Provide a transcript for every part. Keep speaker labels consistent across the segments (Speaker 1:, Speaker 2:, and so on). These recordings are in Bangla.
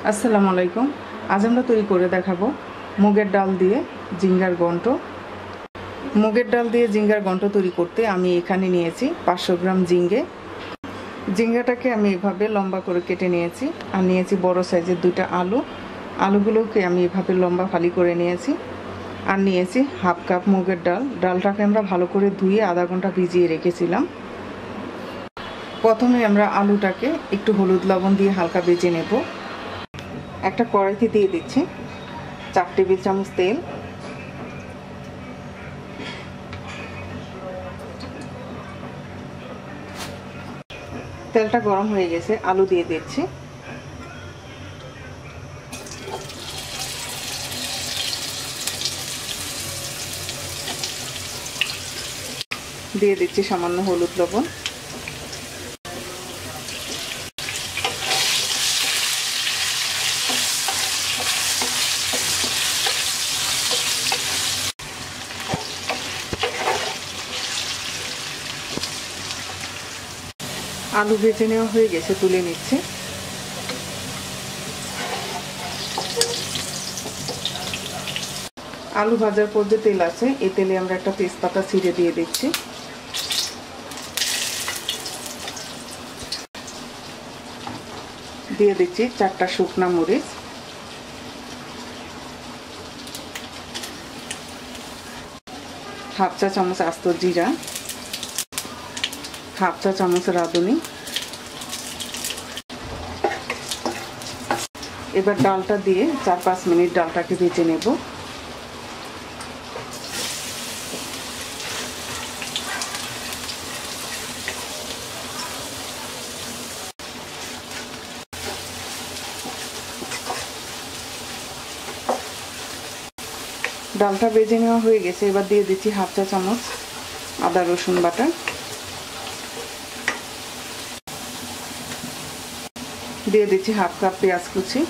Speaker 1: আসসালামু আলাইকুম। আজ আমরা তৈরি করে দেখাবো মুগের ডাল দিয়ে জিঙ্গার ঘন্ট। মুগের ডাল দিয়ে জিঙ্গার ঘন্ট তৈরি করতে আমি এখানে নিয়েছি 500 গ্রাম ঝিঙ্গে। জিঙ্গাটাকে আমি এভাবে লম্বা করে কেটে নিয়েছি। আর নিয়েছি বড় সাইজের 2টা আলু। আলুগুলোকে আমি এভাবে লম্বা ফালি করে নিয়েছি। আর নিয়েছি হাফ কাপ মুগের ডাল। ডালটাকে আমরা ভালো করে ধুয়ে আধা ঘন্টা ভিজিয়ে রেখেছিলাম। প্রথমে আমরা আলুটাকে একটু হলুদ লবণ দিয়ে হালকা ভেজে নেব। একটা কড়াইতে দিয়ে দিচ্ছি 4 টেবিল চামচ তেল। তেলটা গরম হয়ে গেছে, আলু দিয়ে দিচ্ছি। দিয়ে দিচ্ছি সামান্য হলুদ লবণ। আলু ভেজে নেওয়া হয়ে গেছে, তুলে নিচ্ছি। আলু ভাজার পর যে তেল আছে, এই তেলে আমরা একটা তেজপাতা ছিঁড়ে দিয়ে দিচ্ছি। দিয়ে দিচ্ছি 4টা শুকনা মরিচ। হাফ চা চামচ আস্ত জিরা, হাফ চা চামচ রাঁধুনি। এবার ডালটা দিয়ে 4-5 মিনিট ডালটাকে ভেজে নেব। ডালটা ভেজে নেওয়া হয়ে গেছে, এবার দিয়ে দিচ্ছি হাফ চা চামচ আদা রসুন বাটা। দিয়ে দিচ্ছি হাফ কাপ পেঁয়াজ কুচি।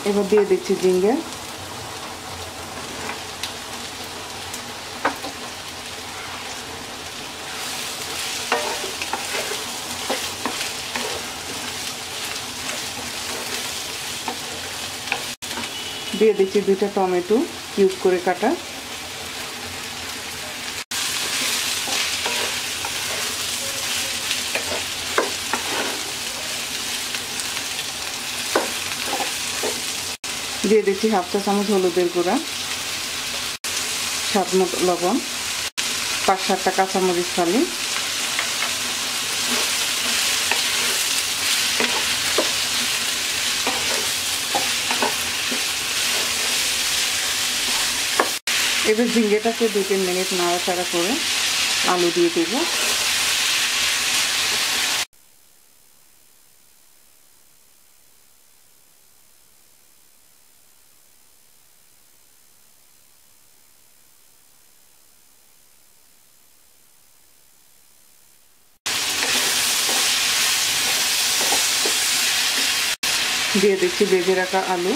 Speaker 1: এবার দিয়ে দিচ্ছি ঝিঙ্গে। দিয়ে দিচ্ছি 2টা টমেটো কিউব করে কাটা। দিয়ে দিচ্ছি হাফ চা চামচ হলুদের গুঁড়া, স্বাদ মতো লবণ, 5-7টা কাঁচামরিচ ফালি। এবার ঝিঙ্গেটাকে 2-3 মিনিট নাড়াচাড়া করে আলু দিয়ে দেব। দিয়ে দিচ্ছি ভেজে রাখা আলু।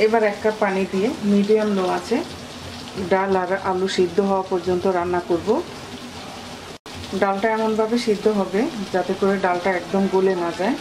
Speaker 1: এবার 1 কাপ পানি দিয়ে মিডিয়াম লো আছে ডাল আর আলু সিদ্ধ হওয়া পর্যন্ত রান্না করব। ডালটা এমনভাবে সিদ্ধ হবে যাতে করে ডালটা একদম গলে না যায়।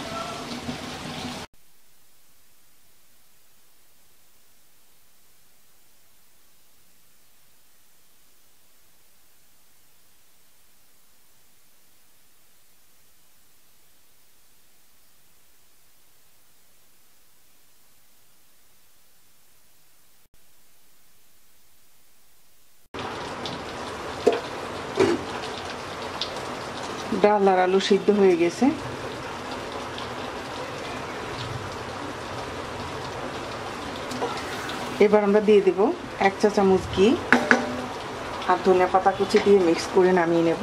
Speaker 1: ডাল আর আলু সিদ্ধ হয়ে গেছে। এবার আমরা দিয়ে দেব 1 চা চামচ ঘি। আর ধনিয়া পাতা কুচি দিয়ে মিক্স করে নামিয়ে নেব।